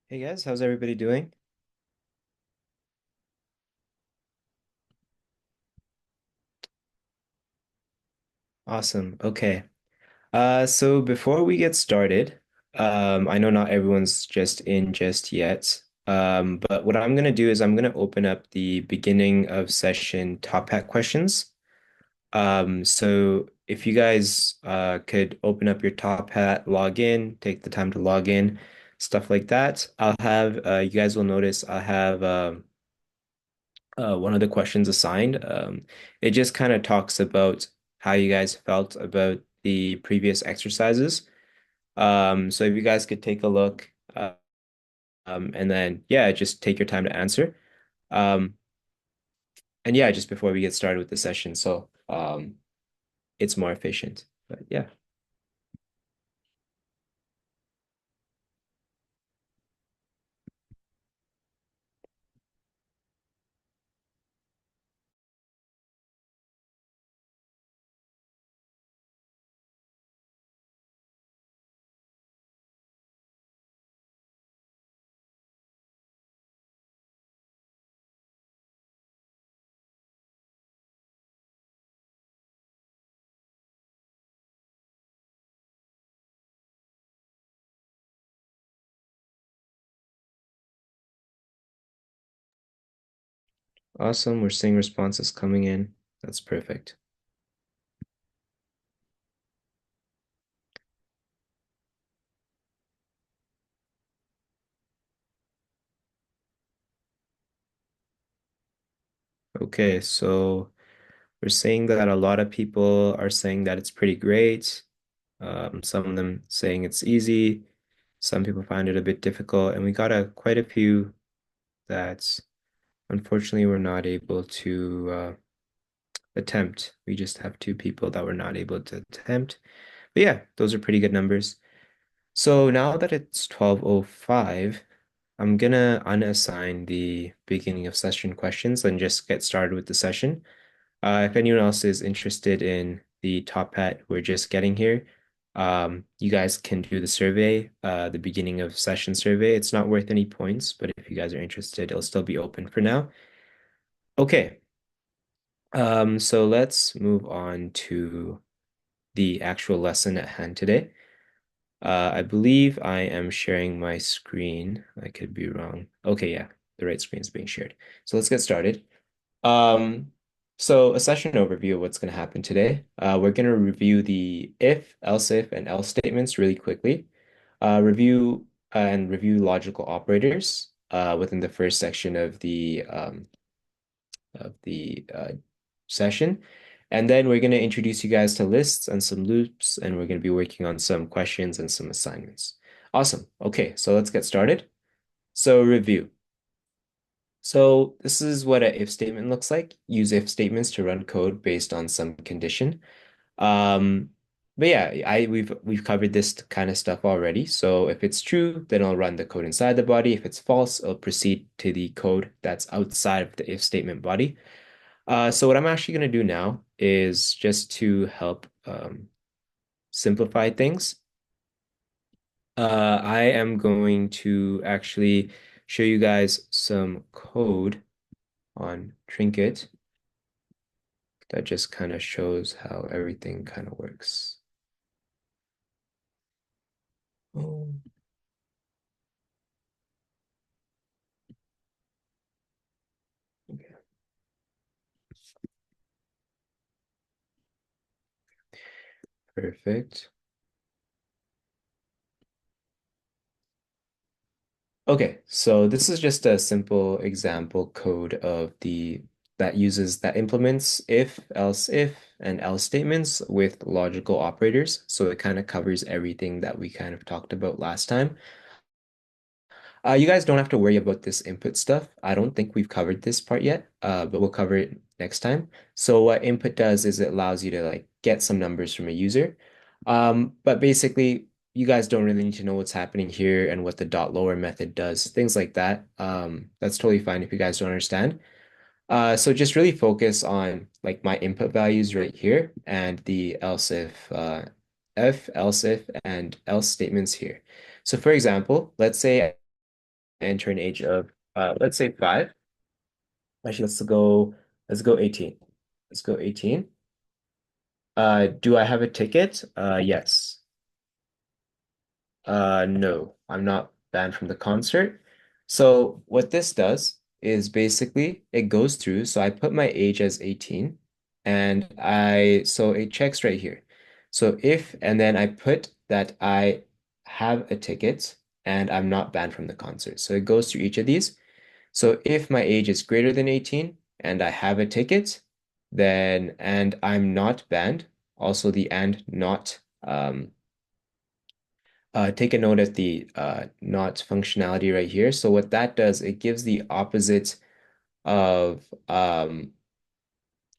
Hey guys, how's everybody doing? Awesome. Okay. So before we get started, I know not everyone's just in just yet. But what I'm gonna do is I'm gonna open up the beginning of session top hat questions. So if you guys could open up your top hat, log in, take the time to log in, stuff like that. I'll have you guys will notice I have one of the questions assigned. It just kind of talks about how you guys felt about the previous exercises. So if you guys could take a look, and then yeah, just take your time to answer. Um, and yeah, just before we get started with the session, so it's more efficient. But yeah, awesome. We're seeing responses coming in. That's perfect. Okay, so we're saying that a lot of people are saying that it's pretty great. Some of them saying it's easy. Some people find it a bit difficult, and we got quite a few that unfortunately were not able to attempt. We just have two people that were not able to attempt. But yeah, those are pretty good numbers. So now that it's 12:05, I'm gonna unassign the beginning of session questions and just get started with the session. If anyone else is interested in the top hat we're just getting here, you guys can do the survey, the beginning of session survey. It's not worth any points, but if you guys are interested, it'll still be open for now. Okay, so let's move on to the actual lesson at hand today. I believe I am sharing my screen. I could be wrong. Okay, yeah, the right screen is being shared. So let's get started. Um, so a session overview of what's going to happen today. We're going to review the if, else if, and else statements really quickly. Review and review logical operators within the first section of the session. And then we're going to introduce you guys to lists and some loops, and we're going to be working on some questions and some assignments. Awesome. Okay, so let's get started. So review. So this is what an if statement looks like. Use if statements to run code based on some condition. Um, but yeah, I we've covered this kind of stuff already. So if it's true, then I'll run the code inside the body. If it's false, I'll proceed to the code that's outside of the if statement body. So what I'm actually going to do now is just to help simplify things. I am going to actually show you guys some code on Trinket that just kind of shows how everything kind of works. Oh, okay. Perfect. Okay, so this is just a simple example code of the that implements if, else if, and else statements with logical operators. So it kind of covers everything that we kind of talked about last time. You guys don't have to worry about this input stuff. I don't think we've covered this part yet, but we'll cover it next time. So what input does is it allows you to like get some numbers from a user. But basically, you guys don't really need to know what's happening here and what the dot lower method does, things like that. That's totally fine if you guys don't understand. So just really focus on like my input values right here and the else if, and else statements here. So for example, let's say enter an age of let's say 5. Actually, let's go 18. Let's go 18. Do I have a ticket? Yes. No, I'm not banned from the concert. So what this does is basically it goes through. So I put my age as 18 and so it checks right here. So and then I put that I have a ticket and I'm not banned from the concert. So it goes through each of these. So if my age is greater than 18 and I have a ticket, and I'm not banned, also the and not, take a note of the not functionality right here. So what that does, it gives the opposite of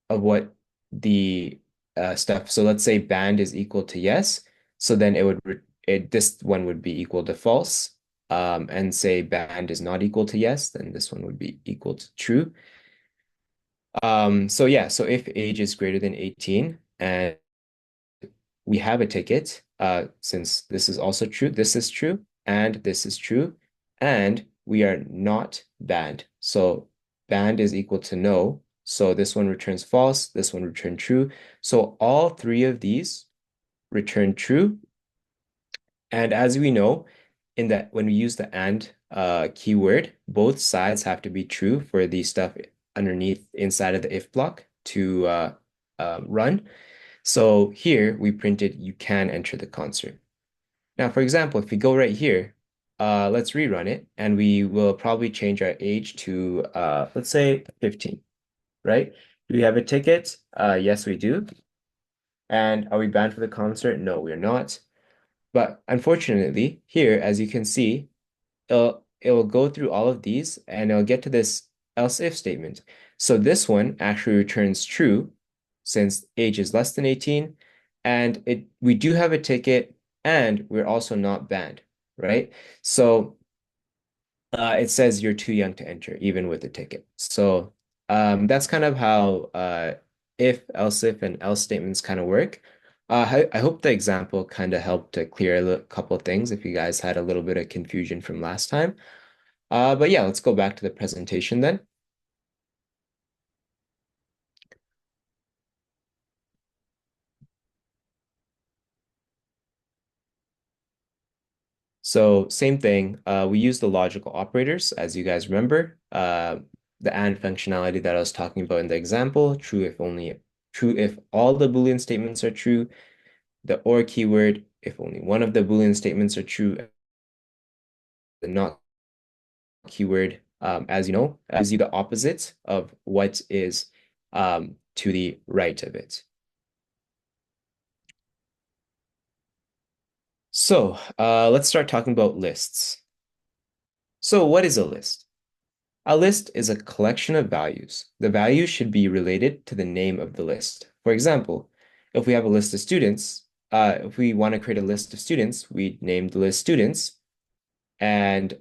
what the stuff. So let's say banned is equal to yes. So then this one would be equal to false. And say banned is not equal to yes, then this one would be equal to true. So yeah, so if age is greater than 18 and we have a ticket, since this is also true, this is true, and this is true, and we are not banned. So banned is equal to no. So this one returns false, this one return true. So all three of these return true. And as we know, in that when we use the and keyword, both sides have to be true for the stuff underneath inside of the if block to run. So here we printed you can enter the concert. Now, for example, if we go right here, let's rerun it and we will probably change our age to let's say 15, right? Do we have a ticket? Yes, we do. And are we banned for the concert? No, we're not. But unfortunately, here, as you can see, it'll go through all of these and it'll get to this else if statement. So this one actually returns true since age is less than 18 and we do have a ticket and we're also not banned, right? So it says you're too young to enter even with a ticket. So that's kind of how if, else if, and else statements kind of work. I hope the example kind of helped to clear couple of things if you guys had a little bit of confusion from last time. But yeah, let's go back to the presentation then. So same thing, we use the logical operators, as you guys remember. The AND functionality that I was talking about in the example, true if all the Boolean statements are true, the OR keyword if only one of the Boolean statements are true, the not keyword, as you know, gives you the opposite of what is to the right of it. So let's start talking about lists. So what is a list? A list is a collection of values. The values should be related to the name of the list. For example, if we have a list of students, if we want to create a list of students, we name the list students, and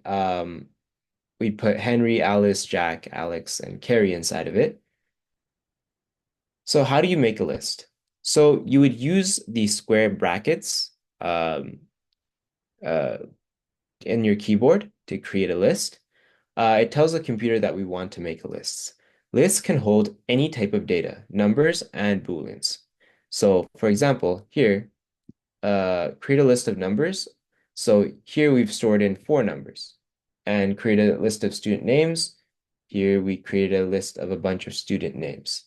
we put Henry, Alice, Jack, Alex, and Carrie inside of it. So how do you make a list? So you would use the square brackets um, uh, in your keyboard to create a list. It tells the computer that we want to make a list. Lists can hold any type of data, numbers and booleans. So for example, here, create a list of numbers. So here we've stored in 4 numbers and create a list of student names. Here we created a list of a bunch of student names.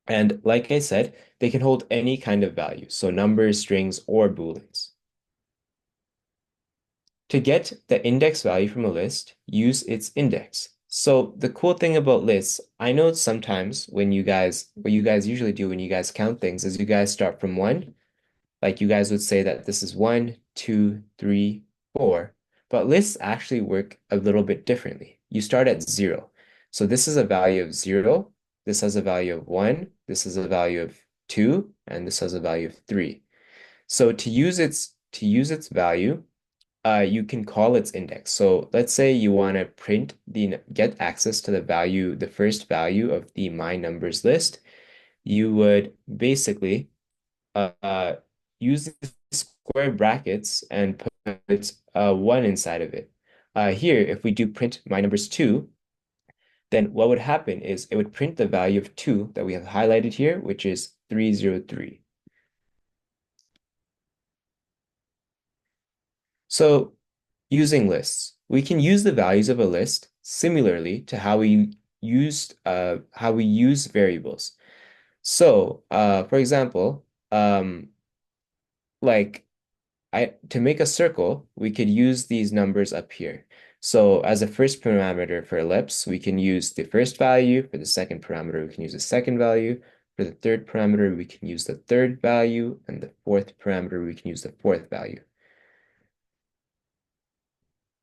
And like I said, they can hold any kind of value, so numbers, strings, or booleans. To get the index value from a list, use its index. So the cool thing about lists, I know sometimes what you guys usually do when you guys count things is you guys start from 1. Like you guys would say that this is 1, 2, 3, 4. But lists actually work a little bit differently. You start at 0. So this is a value of 0. This has a value of 1. This is a value of 2. And this has a value of 3. So to use its value, you can call its index. So let's say you want to get access to the first value of the my numbers list. You would basically uh, use the square brackets and put 1 inside of it. Here, if we do print my numbers 2, then what would happen is it would print the value of 2 that we have highlighted here, which is 303. So using lists, we can use the values of a list similarly to how we use variables. So, for example, like to make a circle, we could use these numbers up here. So as a first parameter for ellipse, we can use the first value. For the second parameter, we can use the second value. For the third parameter, we can use the third value. And the fourth parameter, we can use the fourth value.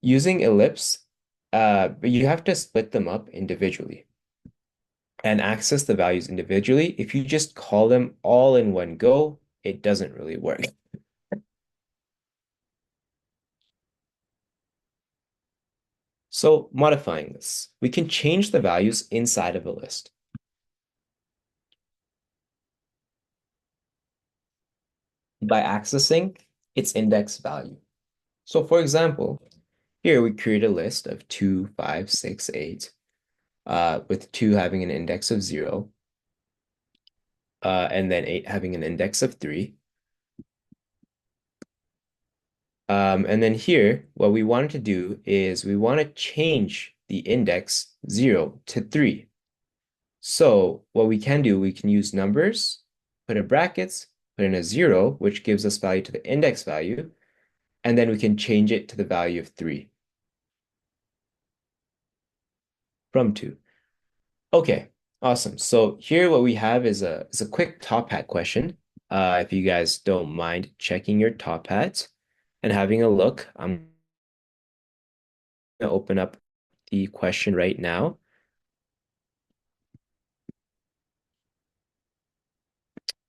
Using ellipse, but you have to split them up individually and access the values individually. If you just call them all in one go, it doesn't really work. So modifying this, we can change the values inside of a list. By accessing its index value. So for example, here we create a list of 2, 5, 6, 8, with 2 having an index of 0, and then 8 having an index of 3. And then here, what we wanted to do is we want to change the index 0 to 3. So what we can do, we can use numbers, put in brackets, put in a 0, which gives us value to the index value, and then we can change it to the value of 3 from 2. Okay, awesome. So here what we have is a quick top hat question. If you guys don't mind checking your top hat and having a look, I'm gonna open up the question right now.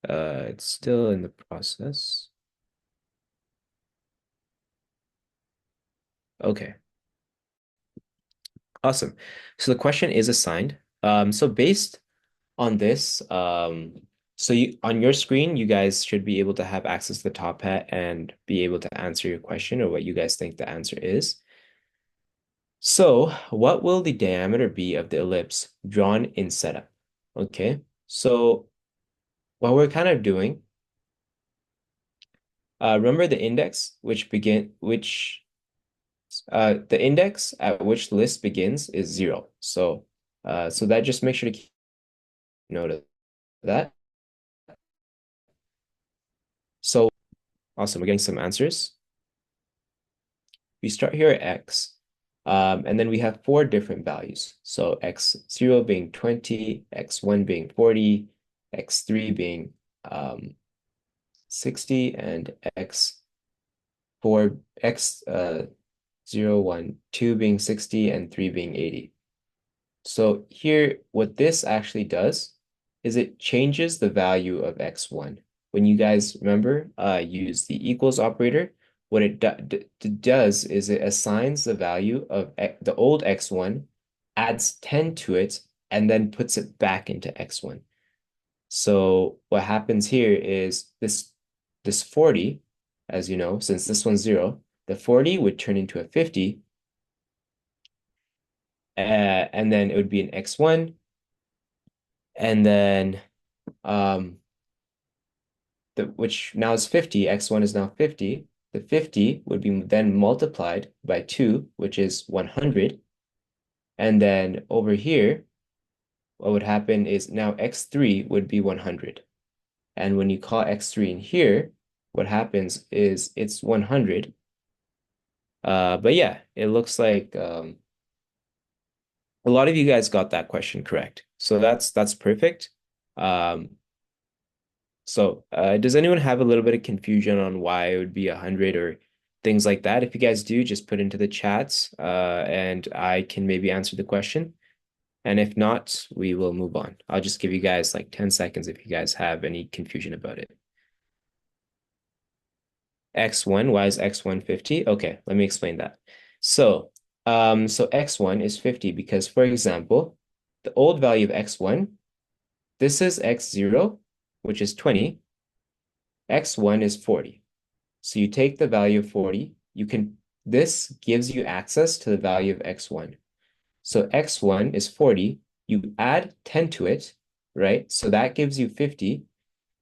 It's still in the process. Okay, awesome. So the question is assigned. So based on this, so on your screen, you guys should be able to have access to the top hat and be able to answer your question or what you guys think the answer is. So what will the diameter be of the ellipse drawn in setup? Okay, so what we're kind of doing, remember the index the index at which list begins is 0. So that just make sure to keep note of that. So awesome, we're getting some answers. We start here at x, and then we have 4 different values. So x0 being 20, x1 being 40, x3 being 60, and x4, x0, 1, 2 being 60, and 3 being 80. So here, what this actually does is it changes the value of x1. When you guys remember, use the equals operator, what it does is it assigns the value of the old x1, adds 10 to it, and then puts it back into x1. So what happens here is this 40, as you know, since this one's 0, the 40 would turn into a 50, and then it would be an x1, and then which now is 50, x1 is now 50. The 50 would be then multiplied by 2, which is 100. And then over here, what would happen is now x3 would be 100. And when you call x3 in here, what happens is it's 100. But yeah, it looks like a lot of you guys got that question correct. So that's perfect. So does anyone have a little bit of confusion on why it would be 100 or things like that? If you guys do, just put into the chats and I can maybe answer the question. And if not, we will move on. I'll just give you guys like 10 seconds if you guys have any confusion about it. X1, why is X1 50? Okay, let me explain that. So, so X1 is 50 because, for example, the old value of X1, this is X0, which is 20. X1 is 40. So you take the value of 40, you can this gives you access to the value of x1. So x1 is 40. You add 10 to it, right? So that gives you 50.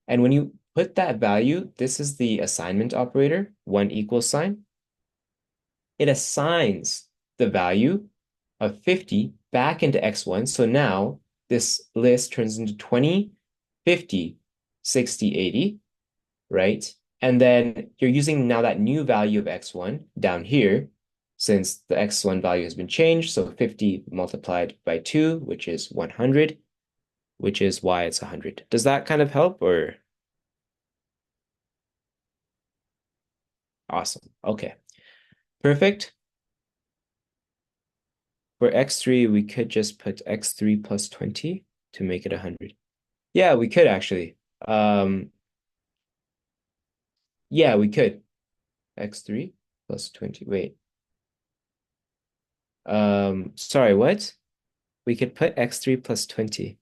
And when you put that value, this is the assignment operator, 1 equals sign. It assigns the value of 50 back into x1. So now this list turns into 20, 50, 60, 80, right? And then you're using now that new value of x1 down here, since the x1 value has been changed. So 50 multiplied by 2, which is 100, which is why it's 100. Does that kind of help or? Awesome. Okay, perfect. For x3, we could just put x3 plus 20 to make it 100. Yeah, we could actually. Yeah, we could. X3 plus 20. Wait. Sorry, what? We could put x3 plus 20.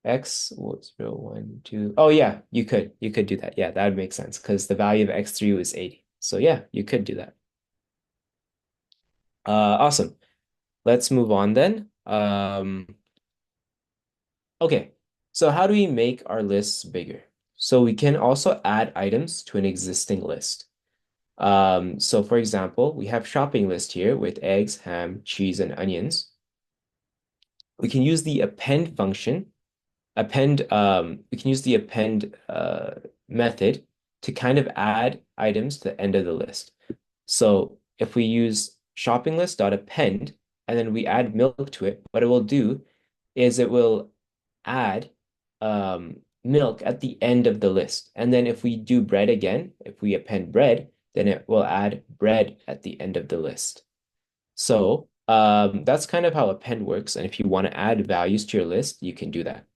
X was 0, 1, 2. Oh yeah, you could. You could do that. Yeah, that would make sense because the value of x3 was 80. So yeah, you could do that. Awesome. Let's move on then. Okay, so how do we make our lists bigger? So we can also add items to an existing list. So for example, we have shopping list here with eggs, ham, cheese, and onions. We can use the append function, we can use the append method to kind of add items to the end of the list. So if we use shopping list dot append and then we add milk to it, what it will do is it will add milk at the end of the list. And then if we do bread again, if we append bread, then it will add bread at the end of the list. So that's kind of how append works. And if you want to add values to your list, you can do that.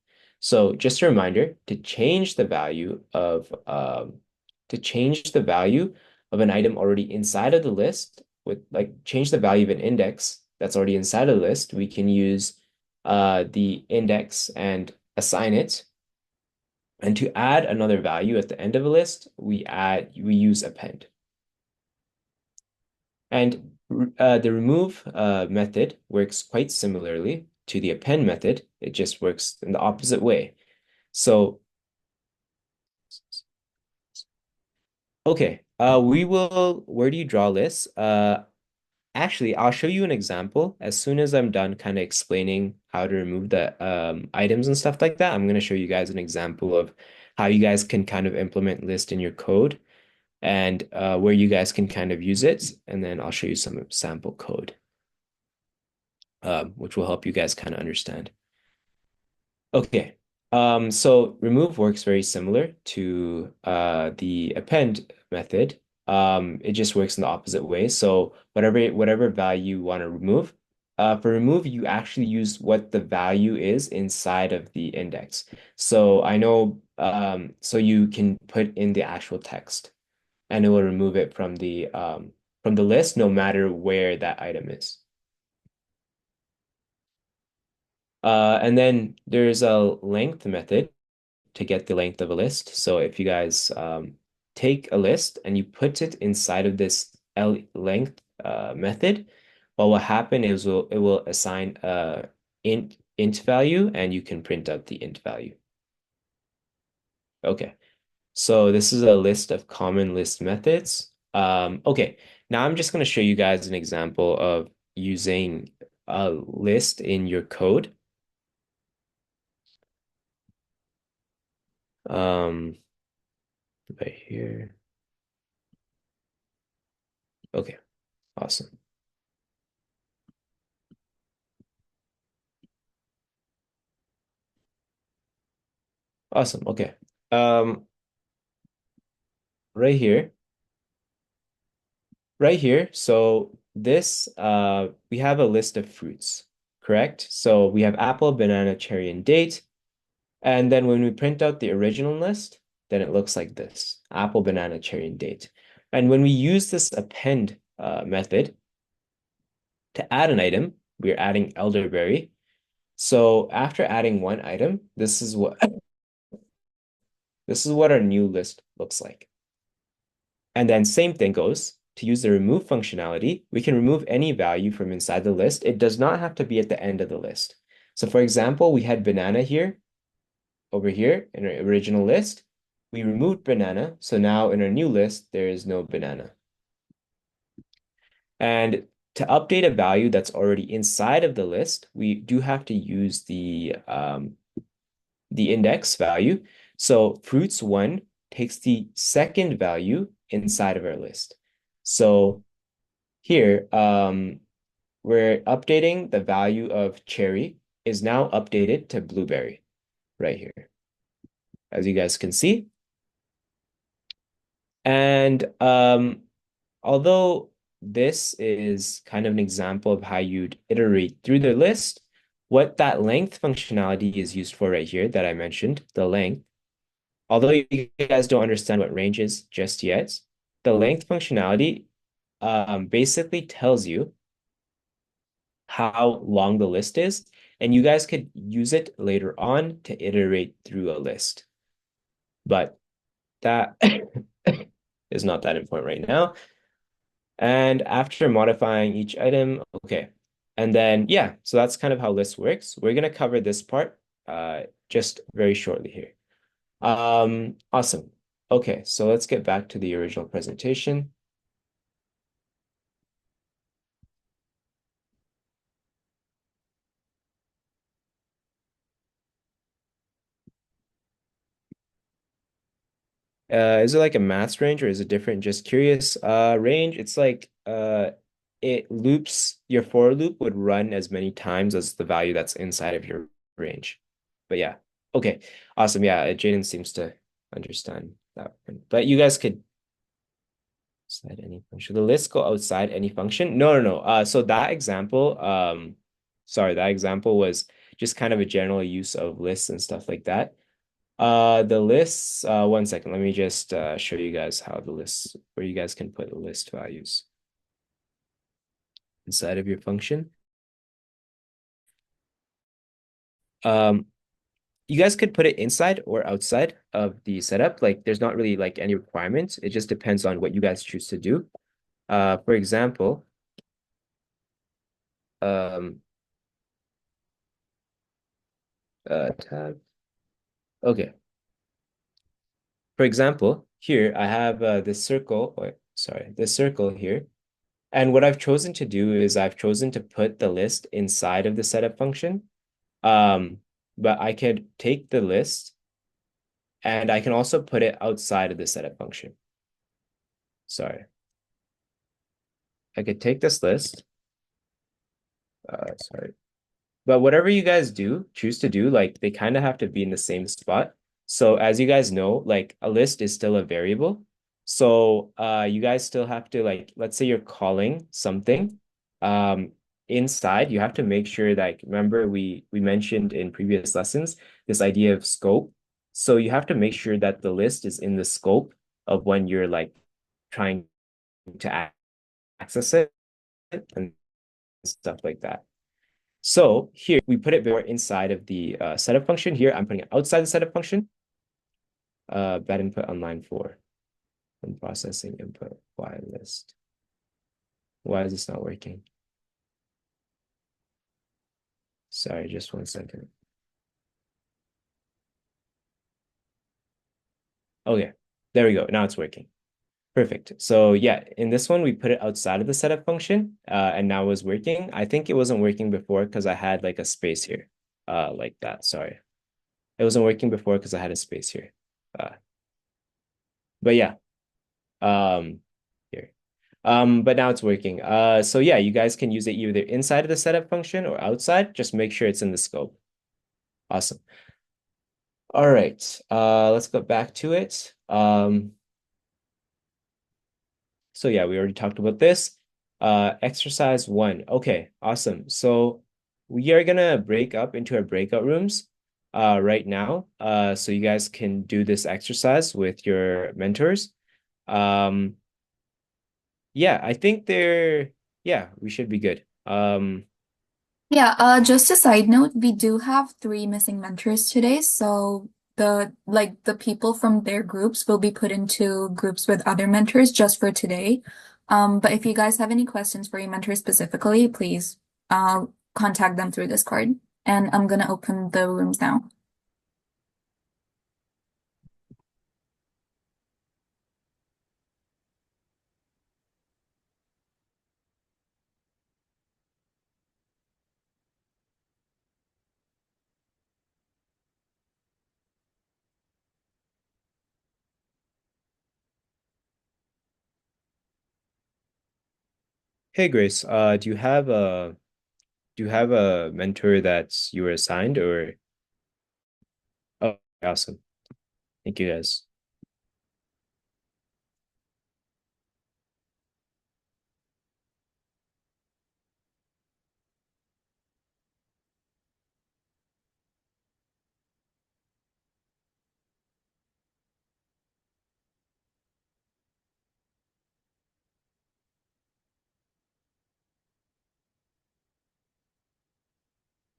So just a reminder to change the value of an item already inside of the list with like change the value of an index that's already inside of the list, we can use the index and assign it. And to add another value at the end of a list, we use append. And the remove method works quite similarly to the append method. It just works in the opposite way. So, okay, where do you draw lists? Actually, I'll show you an example as soon as I'm done kind of explaining how to remove the items and stuff like that. I'm going to show you guys an example of how you guys can kind of implement list in your code and where you guys can kind of use it. And then I'll show you some sample code, which will help you guys kind of understand. Okay. So remove works very similar to the append method. It just works in the opposite way. So whatever value you want to remove, for remove, you actually use what the value is inside of the index. So I know, so you can put in the actual text, and it will remove it from the list, no matter where that item is. And then there's a length method to get the length of a list. So if you guys take a list and you put it inside of this length method, what will happen is it will assign a int value and you can print out the int value. Okay, so this is a list of common list methods. Okay, now I'm just going to show you guys an example of using a list in your code. Um, right here. Okay, awesome. Awesome. Okay. Um, right here, right here. So this, we have a list of fruits, correct? So we have apple, banana, cherry, and date. And then when we print out the original list, then it looks like this: apple, banana, cherry, and date. And when we use this append method to add an item, we're adding elderberry. So after adding one item, this is what our new list looks like. And then same thing goes. to use the remove functionality, we can remove any value from inside the list. It does not have to be at the end of the list. So for example, we had banana here, over here in our original list. We removed banana, so now in our new list, there is no banana. And to update a value that's already inside of the list, we do have to use the index value. So fruits1 takes the second value inside of our list. So here, we're updating the value of cherry is now updated to blueberry right here, as you guys can see. And although this is kind of an example of how you'd iterate through the list, what that length functionality is used for right here that I mentioned, the length, although you guys don't understand what range is just yet, the length functionality basically tells you how long the list is, and you guys could use it later on to iterate through a list. But that is not that important right now. And after modifying each item, okay. And then, yeah, so that's kind of how list works. We're going to cover this part just very shortly here. Awesome. Okay, so let's get back to the original presentation. Is it like a math range or is it different? Just curious. Range, it's like it loops, your for loop would run as many times as the value that's inside of your range. But yeah, okay, awesome. Yeah, Jaden seems to understand that one. But you guys could outside any function. The list go outside any function? No, no, no. So that example, sorry, that example was just kind of a general use of lists and stuff like that. The lists, one second, let me just show you guys how the lists, where you guys can put the list values inside of your function. Um, you guys could put it inside or outside of the setup. Like there's not really like any requirements. It just depends on what you guys choose to do. For example, um, tab. Okay. For example, here I have this circle, or sorry, this circle here. And what I've chosen to do is I've chosen to put the list inside of the setup function. Um, but I could take the list and I can also put it outside of the setup function. Sorry. I could take this list. Sorry. But whatever you guys do, choose to do, like they kind of have to be in the same spot. So as you guys know, like a list is still a variable. So you guys still have to like, let's say you're calling something inside, you have to make sure that, remember we mentioned in previous lessons, this idea of scope. So you have to make sure that the list is in the scope of when you're like trying to access it and stuff like that. So here we put it more inside of the setup function. Here I'm putting it outside the setup function. Bad input on line 4. When processing input y list. Why is this not working? Sorry, just one second. Okay, there we go. Now it's working. Perfect. So yeah, in this one, we put it outside of the setup function, and now it's working. I think it wasn't working before because I had like a space here, like that. Sorry. It wasn't working before because I had a space here. Uh, but yeah, here. But now it's working. So yeah, you guys can use it either inside of the setup function or outside. Just make sure it's in the scope. Awesome. All right. Let's go back to it. So yeah, we already talked about this. Exercise 1. Okay, awesome. So we are gonna break up into our breakout rooms right now. So you guys can do this exercise with your mentors. Um, yeah, I think yeah, we should be good. Yeah, just a side note, we do have three missing mentors today, so the people from their groups will be put into groups with other mentors just for today. But if you guys have any questions for your mentor specifically, please contact them through Discord. And I'm gonna open the rooms now. Hey Grace, do you have a mentor that's you were assigned or oh awesome. Thank you guys.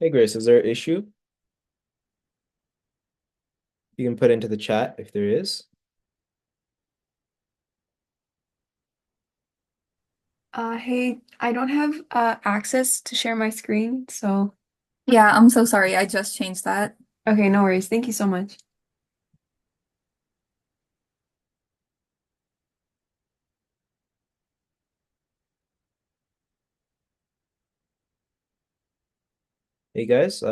Hey Grace, is there an issue? You can put into the chat if there is. Hey, I don't have access to share my screen, so Yeah, I'm so sorry. I just changed that. okay, no worries. Thank you so much. Hey guys,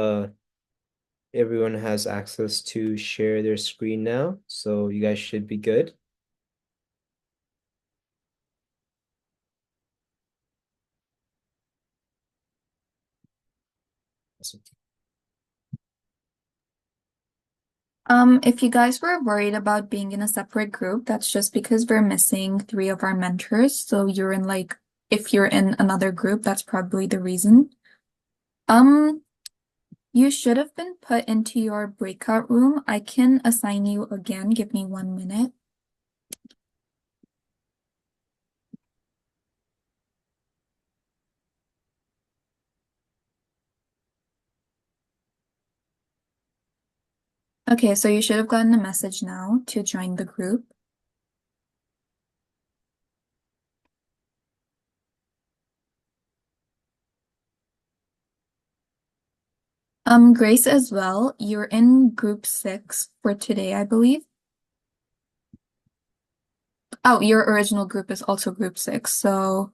everyone has access to share their screen now, so you guys should be good. Awesome. If you guys were worried about being in a separate group, that's just because we're missing three of our mentors. So you're in like, if you're in another group, that's probably the reason. Um, you should have been put into your breakout room. I can assign you again. Give me 1 minute. Okay, so you should have gotten a message now to join the group. Grace as well. You're in group 6 for today, I believe. Oh, your original group is also group 6. So,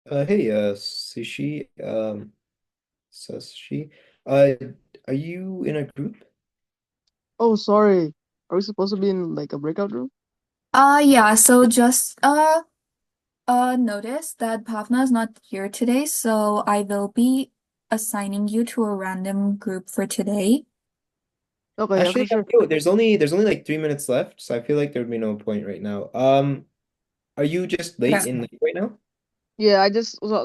Hey, Sushi, Sashi, uh, are you in a group? Oh, sorry. Are we supposed to be in like a breakout room? Yeah, so just notice that Bhavna is not here today, so I will be assigning you to a random group for today. Okay, yeah, Actually, for sure. there's only like 3 minutes left, so I feel like there would be no point right now. Are you just late Okay. in late right now? Yeah,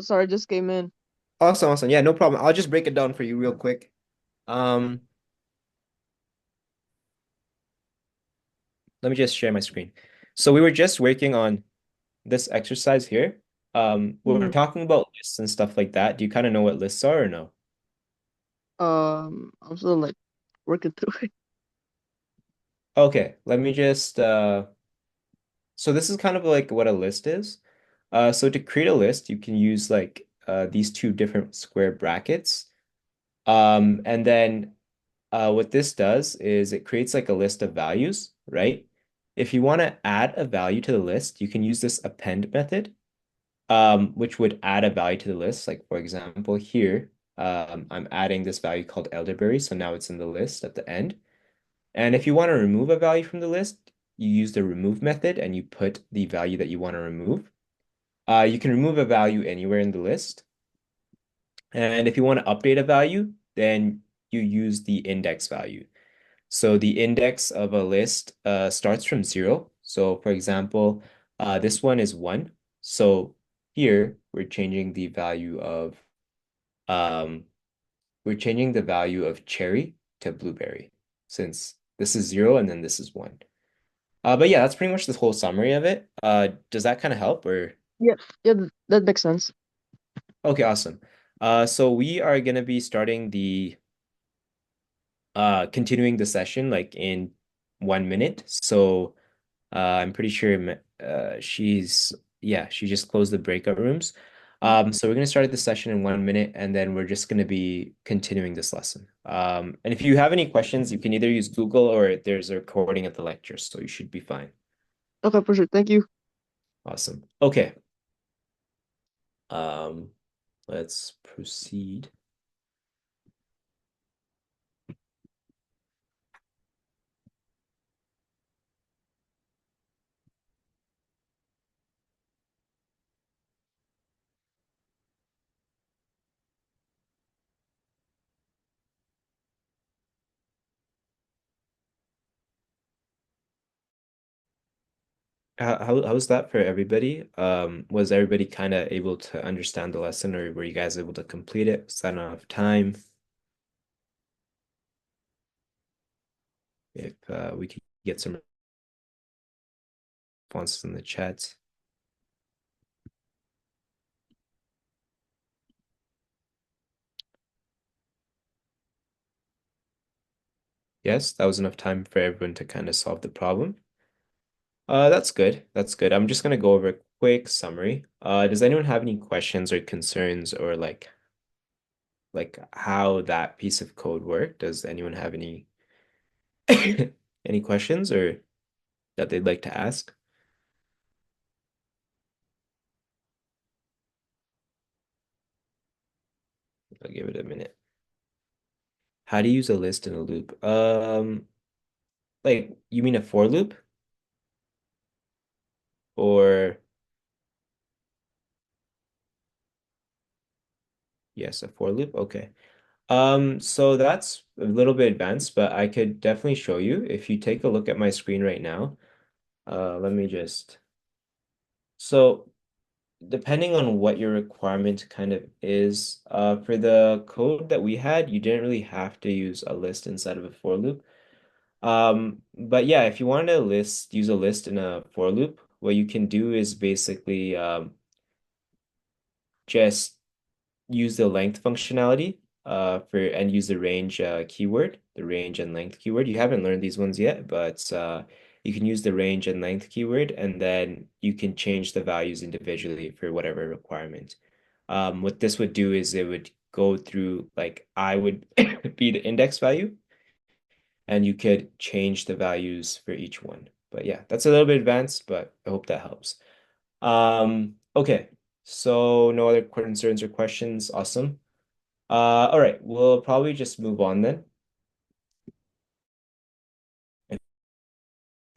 sorry, just came in. Awesome, awesome. Yeah, no problem. I'll just break it down for you real quick. Um, Let me just share my screen. So we were just working on this exercise here. We're Hmm. talking about lists and stuff like that. Do you kind of know what lists are or no? I'm still like working through it. Okay, let me just so this is kind of like what a list is. So to create a list, you can use like these two different square brackets. And then what this does is it creates like a list of values, right? If you want to add a value to the list, you can use this append method, which would add a value to the list. Like for example, here, I'm adding this value called elderberry, so now it's in the list at the end. And if you want to remove a value from the list, you use the remove method and you put the value that you want to remove. You can remove a value anywhere in the list. And if you want to update a value, then you use the index value. So the index of a list starts from 0. So for example, this one is 1. So here um, we're changing the value of cherry to blueberry since this is 0 and then this is 1. But yeah, that's pretty much the whole summary of it. Does that kind of help or? Yeah, yeah, that makes sense. Okay, awesome. So we are gonna be starting the continuing the session like in 1 minute. So I'm pretty sure she just closed the breakout rooms. So we're gonna start the session in 1 minute and then we're just gonna be continuing this lesson. And if you have any questions, you can either use Google or there's a recording of the lecture, so you should be fine. Okay, for sure. Thank you. Awesome. Okay. Um, let's proceed. How's that for everybody? Was everybody kind of able to understand the lesson, or were you guys able to complete it? Was that enough time? If we could get some responses in the chat. Yes, that was enough time for everyone to kind of solve the problem. That's good. That's good. I'm just gonna go over a quick summary. Does anyone have any questions or concerns or like how that piece of code worked? Does anyone have any any questions or that they'd like to ask? I'll give it a minute. How do you use a list in a loop? Like you mean a for loop or yes, a for loop? Okay. So that's a little bit advanced, but I could definitely show you if you take a look at my screen right now. Let me just so depending on what your requirement kind of is, for the code that we had, you didn't really have to use a list inside of a for loop. But yeah, if you want to use a list in a for loop, what you can do is basically just use the length functionality and use the range keyword, the range and length keyword. You haven't learned these ones yet, but you can use the range and length keyword, and then you can change the values individually for whatever requirement. What this would do is it would go through like I would be the index value, and you could change the values for each one. But yeah, that's a little bit advanced, but I hope that helps. Okay. So no other concerns or questions. Awesome. All right, we'll probably just move on then. If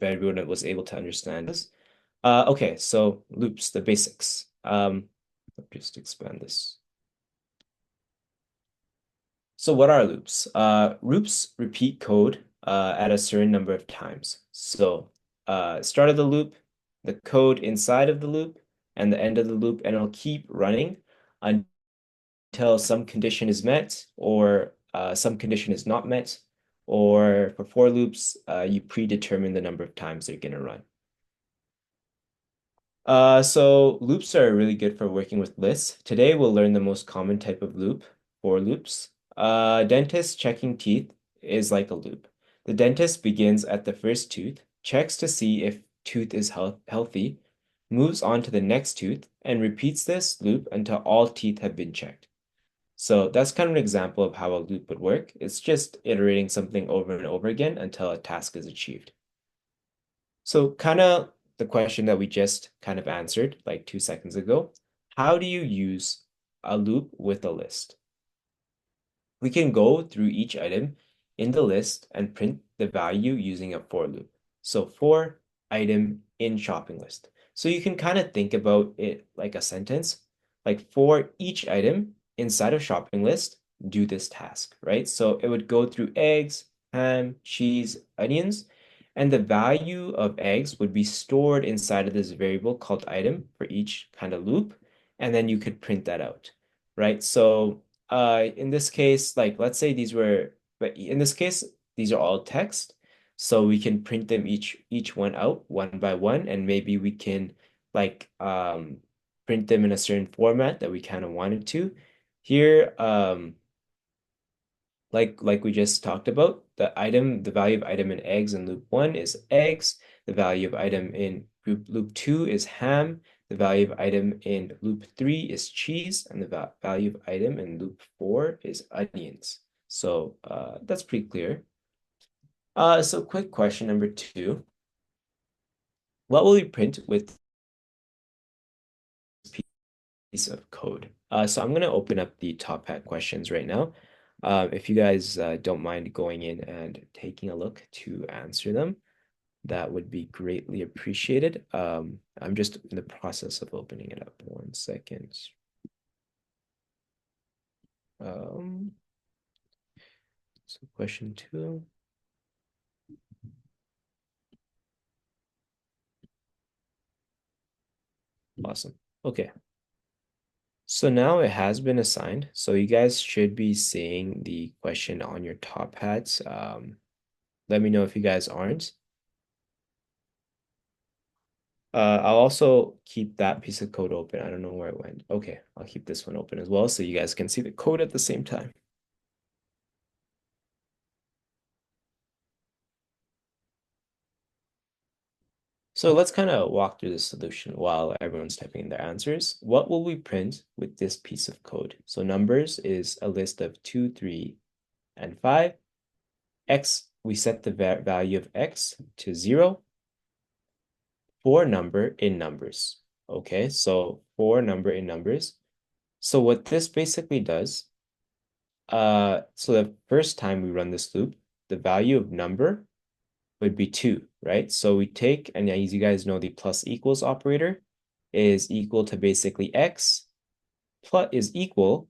everyone was able to understand this. Okay, so loops, the basics. Let me just expand this. So what are loops? Loops repeat code at a certain number of times. So start of the loop, the code inside of the loop, and the end of the loop, and it'll keep running until some condition is met or some condition is not met. Or for loops, you predetermine the number of times they're going to run. So loops are really good for working with lists. Today we'll learn the most common type of loop, for loops. Dentist checking teeth is like a loop. The dentist begins at the first tooth, checks to see if tooth is healthy, moves on to the next tooth, and repeats this loop until all teeth have been checked. So that's kind of an example of how a loop would work. It's just iterating something over and over again until a task is achieved. So kind of the question that we just kind of answered like 2 seconds ago, how do you use a loop with a list? We can go through each item in the list and print the value using a for loop. So for item in shopping list. So you can kind of think about it like a sentence, like for each item inside of shopping list, do this task, right? So it would go through eggs, ham, cheese, onions, and the value of eggs would be stored inside of this variable called item for each kind of loop, and then you could print that out, right? So in this case, like let's say but in this case, these are all text. So we can print them each one out one by one, and maybe we can like print them in a certain format that we kind of wanted to. Here, like we just talked about, the value of item in eggs in loop one is eggs. The value of item in loop two is ham. The value of item in loop three is cheese, and the value of item in loop four is onions. So that's pretty clear. So quick question number two. What will we print with this piece of code? So I'm gonna open up the Top Hat questions right now. If you guys don't mind going in and taking a look to answer them, that would be greatly appreciated. I'm just in the process of opening it up. 1 second. So question two. Awesome. Okay. So now it has been assigned. So you guys should be seeing the question on your top hats. Let me know if you guys aren't. I'll also keep that piece of code open. I don't know where it went. Okay, I'll keep this one open as well so you guys can see the code at the same time. So let's kind of walk through the solution while everyone's typing in their answers. What will we print with this piece of code? So numbers is a list of 2, 3, and 5. X, we set the value of X to 0. For number in numbers. Okay, so for number in numbers. So what this basically does, so the first time we run this loop, the value of number would be 2, right? So we take, and as you guys know, the plus equals operator is equal to basically X plus is equal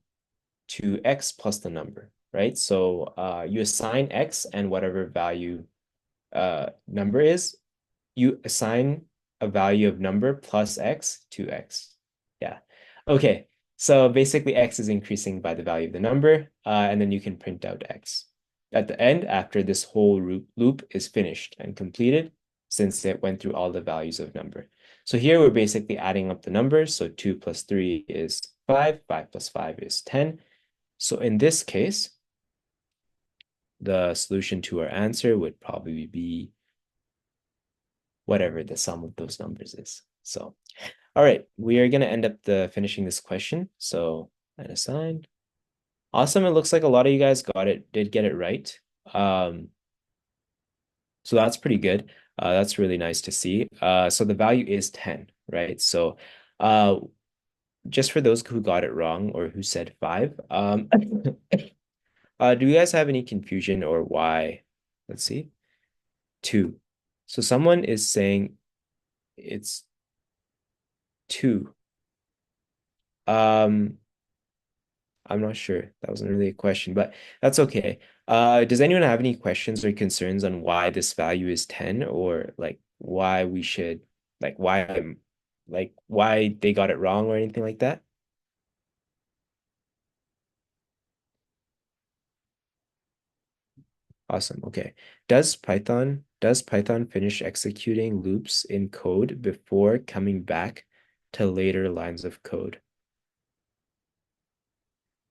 to X plus the number, right? So you assign X and whatever value number is, you assign a value of number plus X to X. Yeah. Okay. So basically X is increasing by the value of the number, and then you can print out X. At the end, after this whole loop is finished and completed, since it went through all the values of number. So here we're basically adding up the numbers. So 2 plus 3 is 5, 5 plus 5 is 10. So in this case, the solution to our answer would probably be whatever the sum of those numbers is. So, all right, we are going to end up finishing this question. So, unassigned. Awesome. It looks like a lot of you guys did get it right. So that's pretty good. That's really nice to see. So the value is 10, right? So just for those who got it wrong or who said five, do you guys have any confusion or why? Let's see. Two. So someone is saying it's two. Um, I'm not sure. That wasn't really a question, but that's okay. Does anyone have any questions or concerns on why this value is 10 or like why we should like why they got it wrong or anything like that? Awesome. Okay. Does Python finish executing loops in code before coming back to later lines of code?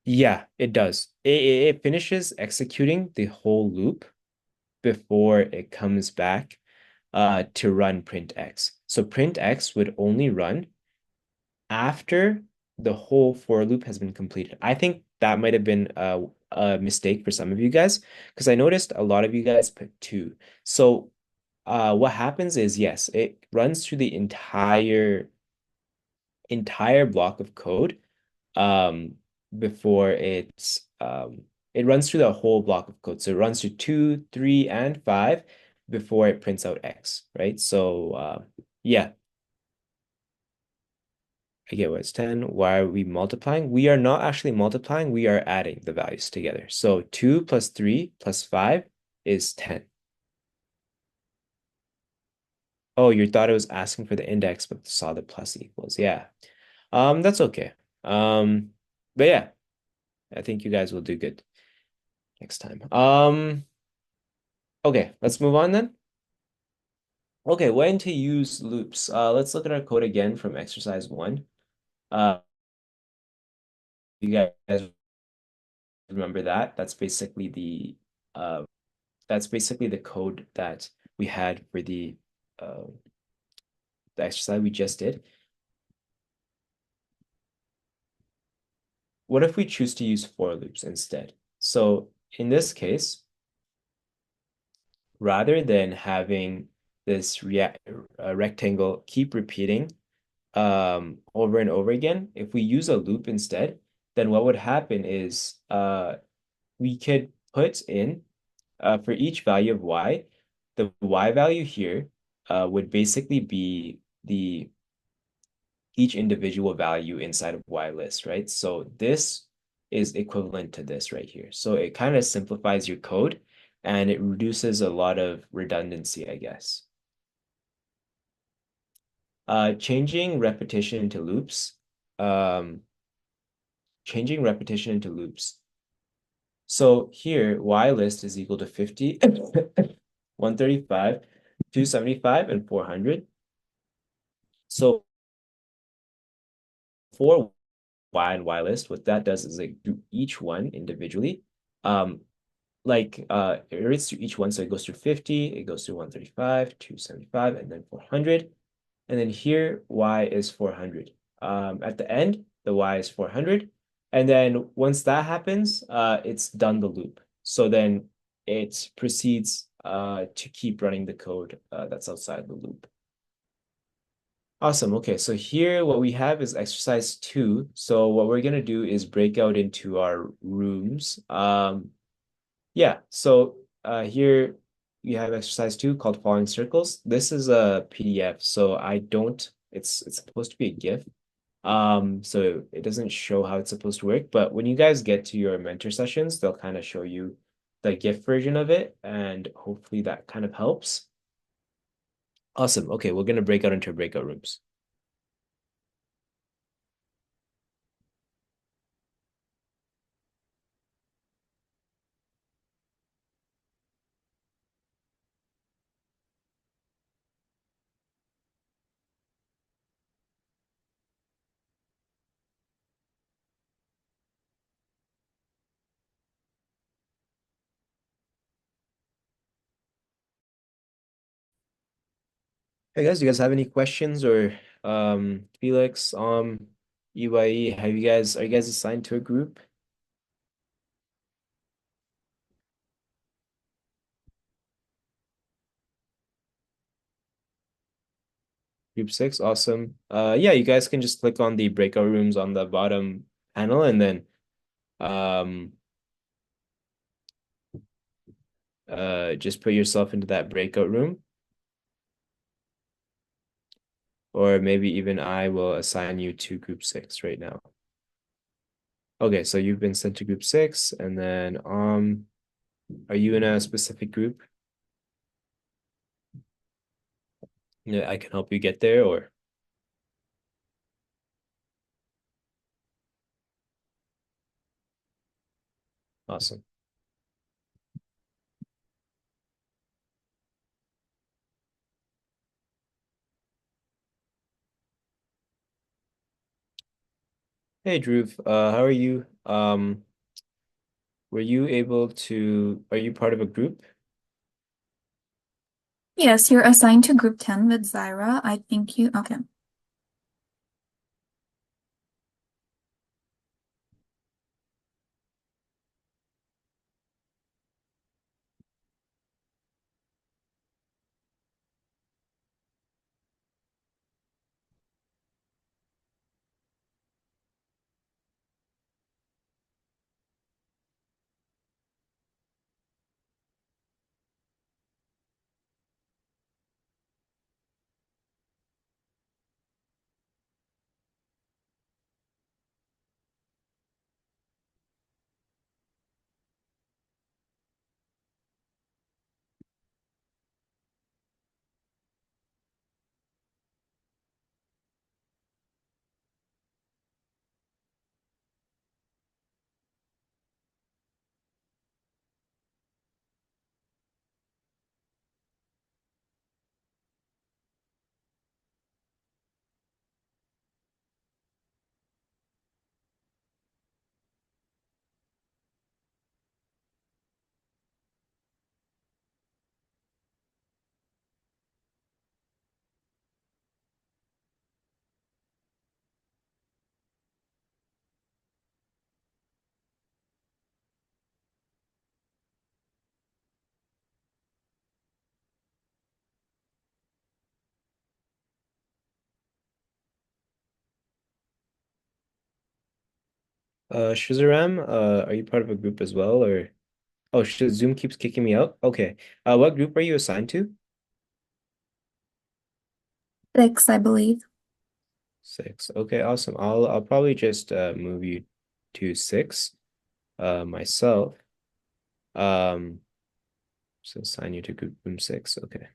Yeah, it does. It finishes executing the whole loop before it comes back to run printx. So printx would only run after the whole for loop has been completed. I think that might have been a mistake for some of you guys because I noticed a lot of you guys put two. So what happens is yes, it runs through the entire block of code um, before it runs through the whole block of code. So it runs through 2, 3, and 5 before it prints out X, right? So yeah, I get what it's 10. Why are we multiplying? We are not actually multiplying, we are adding the values together. So 2 plus 3 plus 5 is 10. Oh, you thought it was asking for the index, but saw the plus equals. Yeah. That's okay. But yeah, I think you guys will do good next time. Okay, let's move on then. Okay, when to use loops. Let's look at our code again from exercise 1. Uh, you guys remember that? Uh, that's basically the code that we had for uh, the exercise we just did. What if we choose to use for loops instead? So in this case, rather than having this rectangle keep repeating over and over again, if we use a loop instead, then what would happen is we could put in for each value of y, the y value here would basically be the each individual value inside of y list, right? So this is equivalent to this right here. So it kind of simplifies your code and it reduces a lot of redundancy, I guess. Changing repetition into loops. Um, changing repetition into loops. So here, y list is equal to 50, 135, 275, and 400. So for y and y list, what that does is like do each one individually. It reads through each one, so it goes through 50, it goes through 135, 275, and then 400. And then here, y is 400. At the end, the y is 400. And then once that happens, it's done the loop. So then it proceeds to keep running the code that's outside the loop. Awesome. Okay, so here what we have is exercise 2. So what we're gonna do is break out into our rooms. Yeah, so here we have exercise 2 called Following Circles. This is a PDF, so I don't, it's supposed to be a GIF. So it doesn't show how it's supposed to work, but when you guys get to your mentor sessions, they'll kind of show you the GIF version of it, and hopefully that kind of helps. Awesome. Okay, we're gonna break out into breakout rooms. Hey guys, do you guys have any questions or Felix, EYE, are you guys assigned to a group? Group six, awesome. Yeah, you guys can just click on the breakout rooms on the bottom panel and then um just put yourself into that breakout room. Or maybe even I will assign you to group six right now. Okay, so you've been sent to group six, and then are you in a specific group? Yeah, I can help you get there, or awesome. Hey Dhruv, how are you? Were you able to, are you part of a group? Yes, you're assigned to group 10 with Zyra. I think you, okay. Shizaram, are you part of a group as well, or oh, Zoom keeps kicking me out. Okay, what group are you assigned to? 6, I believe. Six. Okay, awesome. I'll probably just move you to six, myself. Um, so assign you to group room six. Okay.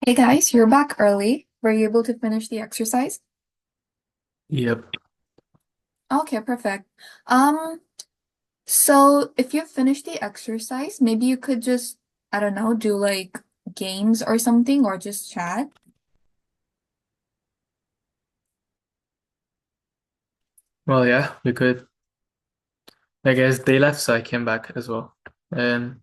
Hey guys, you're back early. Were you able to finish the exercise? Yep. Okay, perfect. Um, so if you finish the exercise, maybe you could just, I don't know, do like games or something or just chat. Well, yeah, we could. I guess they left, so I came back as well. Um,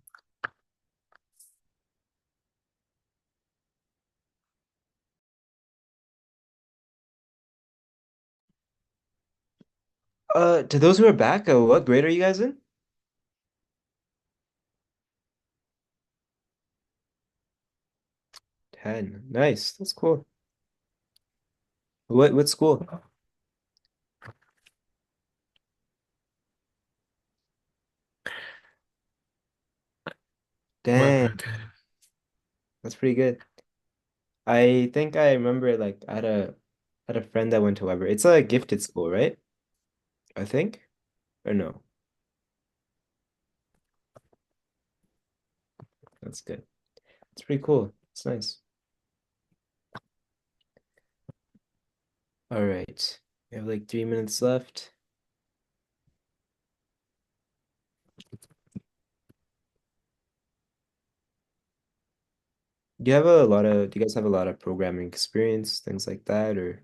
To those who are back, what grade are you guys in? 10. Nice. That's cool. What school? well, Dang, okay. that's pretty good. I think I remember like I had a friend that went to Weber. It's a gifted school, right? I think. Or no? That's good. It's pretty cool. It's nice. All right. We have like 3 minutes left. Do you guys have a lot of programming experience, things like that, or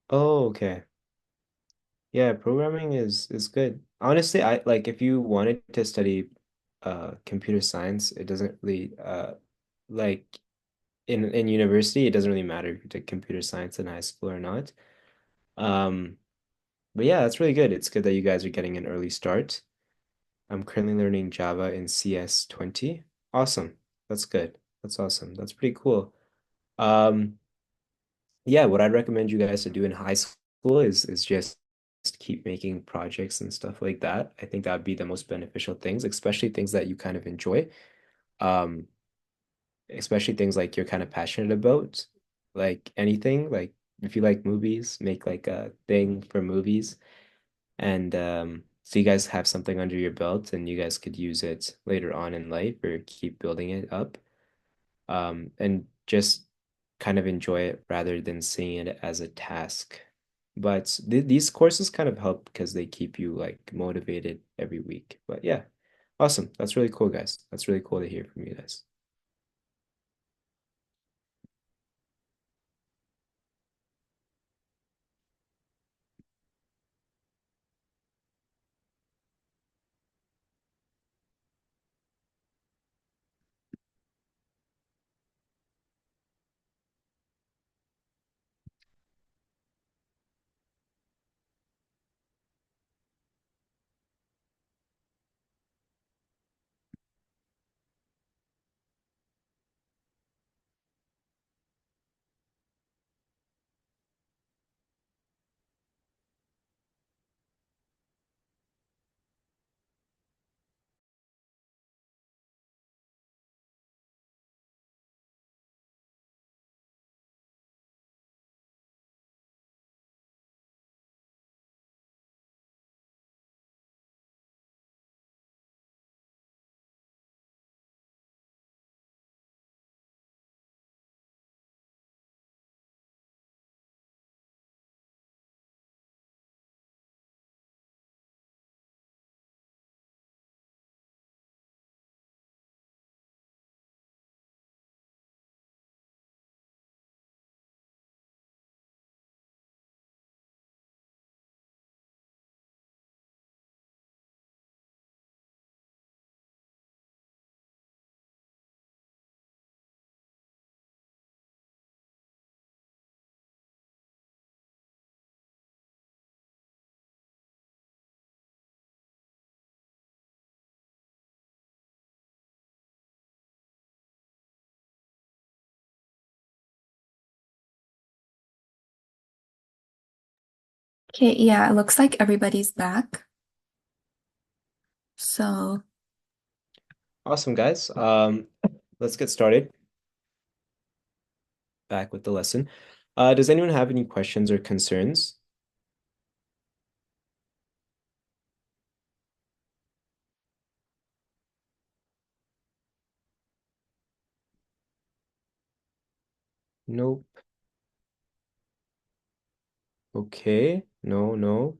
oh, okay. Yeah, programming is good. Honestly, I like if you wanted to study computer science, it doesn't really like in university, it doesn't really matter if you take computer science in high school or not. Um, but yeah, that's really good. It's good that you guys are getting an early start. I'm currently learning Java in CS 20. Awesome. That's good. That's awesome. That's pretty cool. Um, yeah, what I'd recommend you guys to do in high school is just keep making projects and stuff like that. I think that would be the most beneficial things, especially things that you kind of enjoy. Um, especially things like you're kind of passionate about, like anything, like if you like movies, make like a thing for movies. And so you guys have something under your belt and you guys could use it later on in life or keep building it up. And just kind of enjoy it rather than seeing it as a task. But these courses kind of help because they keep you like motivated every week. But yeah, awesome. That's really cool, guys. That's really cool to hear from you guys. Okay, yeah, it looks like everybody's back. So, Awesome, guys. Let's get started. Back with the lesson. Does anyone have any questions or concerns? Nope. Okay. No, no.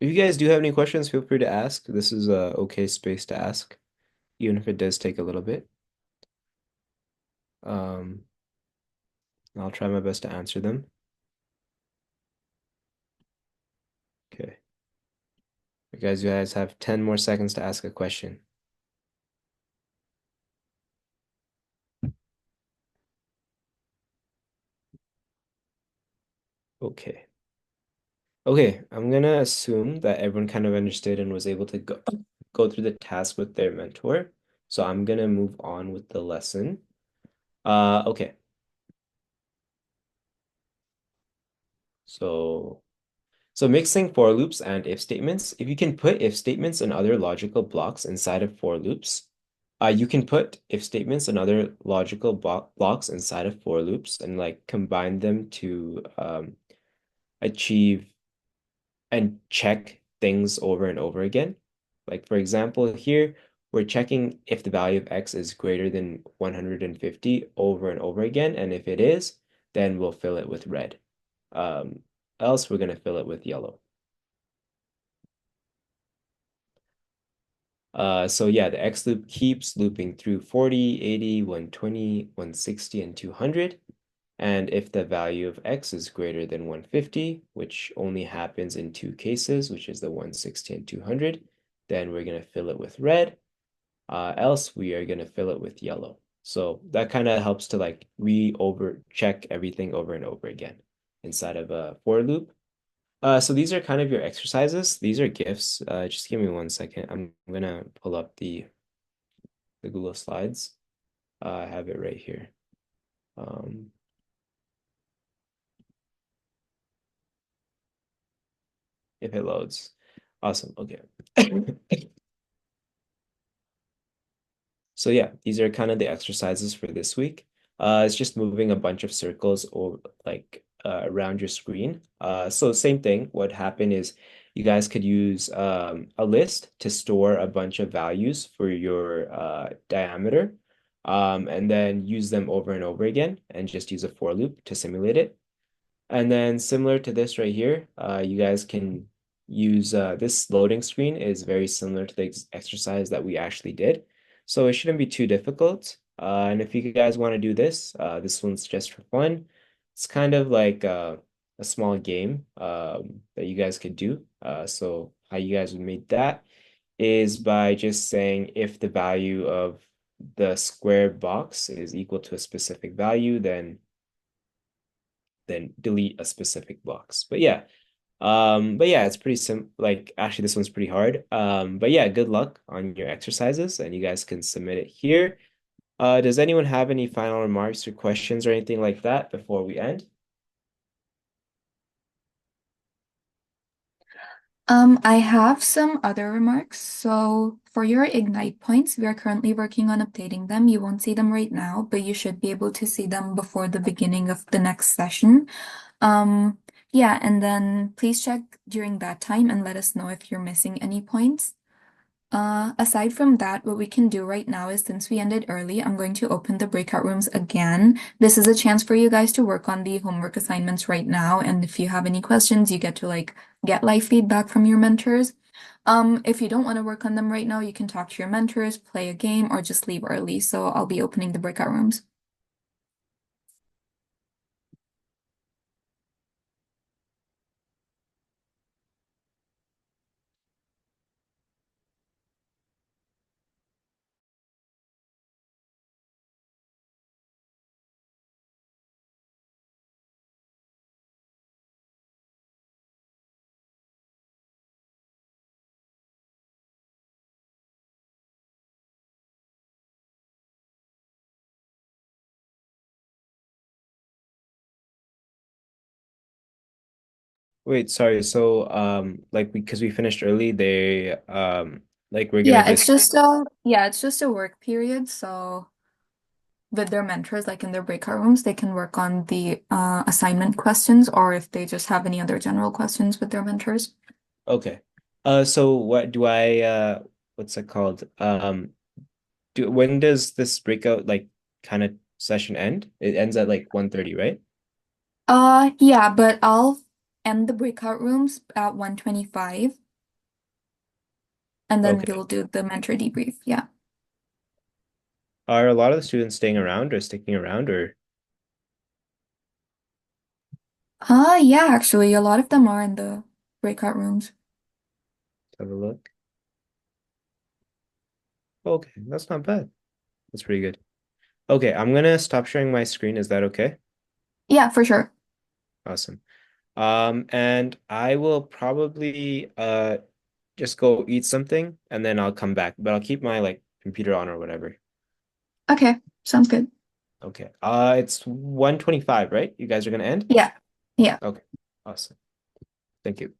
If you guys do have any questions, feel free to ask. This is a okay space to ask, even if it does take a little bit. Um, I'll try my best to answer them. Okay. You guys have 10 more seconds to ask a question. Okay. Okay, I'm gonna assume that everyone kind of understood and was able to go through the task with their mentor. So I'm gonna move on with the lesson. Okay. So mixing for loops and if statements. If you can put if statements and other logical blocks inside of for loops, you can put if statements and other logical blocks inside of for loops and like combine them to achieve and check things over and over again. Like for example, here we're checking if the value of x is greater than 150 over and over again, and if it is, then we'll fill it with red. Else we're gonna fill it with yellow. So yeah, the X loop keeps looping through 40, 80, 120, 160, and 200. And if the value of X is greater than 150, which only happens in two cases, which is the 160 and 200, then we're going to fill it with red. Else we are going to fill it with yellow. So that kind of helps to like over check everything over and over again inside of a for loop. So these are kind of your exercises. These are GIFs. Just give me 1 second. I'm gonna pull up the Google Slides. I have it right here. Um, if it loads. Awesome. Okay. So yeah, these are kind of the exercises for this week. It's just moving a bunch of circles or like around your screen. So same thing. What happened is you guys could use a list to store a bunch of values for your diameter, and then use them over and over again, and just use a for loop to simulate it. And then similar to this right here, you guys can use this loading screen is very similar to the exercise that we actually did. So it shouldn't be too difficult. And if you guys want to do this, this one's just for fun. It's kind of like a small game that you guys could do. So how you guys would make that is by just saying if the value of the square box is equal to a specific value, then delete a specific box. But yeah, it's pretty like actually this one's pretty hard. But yeah, good luck on your exercises and you guys can submit it here. Does anyone have any final remarks or questions or anything like that before we end? I have some other remarks. So for your Ignite points, we are currently working on updating them. You won't see them right now, but you should be able to see them before the beginning of the next session. Um, yeah, and then please check during that time and let us know if you're missing any points. Aside from that, what we can do right now is since we ended early, I'm going to open the breakout rooms again. This is a chance for you guys to work on the homework assignments right now. And if you have any questions, you get to like get live feedback from your mentors. If you don't want to work on them right now, you can talk to your mentors, play a game, or just leave early. So I'll be opening the breakout rooms. Wait, sorry. So like because we finished early, Like we're gonna Yeah, it's just just it's just a work period, so with their mentors, like in their breakout rooms, they can work on the assignment questions or if they just have any other general questions with their mentors. okay. So what do I what's it called? Do when does this breakout like kind of session end? It ends at like 1:30, right? Yeah, but I'll end the breakout rooms at 1:25 and then Okay. we'll do the mentor debrief. Yeah. Are a lot of the students staying around or sticking around or Yeah, actually, a lot of them are in the breakout rooms. have a look? Okay, that's not bad. That's pretty good. Okay, I'm gonna stop sharing my screen. Is that okay? Yeah, for sure. Awesome. And I will probably just go eat something and then I'll come back, but I'll keep my like computer on or whatever. Okay, sounds good. Okay. It's 1:25, right? You guys are gonna end? Yeah. Yeah. Okay. Awesome. Thank you.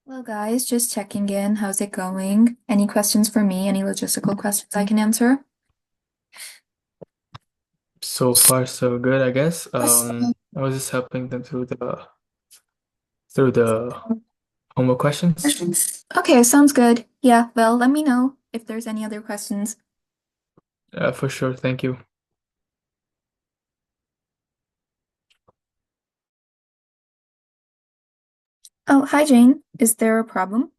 Well, guys, just checking in. How's it going? Any questions for me? Any logistical questions I can answer? So far, so good, I guess. Yes. I was just helping them through the homework questions. Okay, sounds good. Yeah, well, let me know if there's any other questions. For sure. Thank you. Oh, hi, Jane. Is there a problem?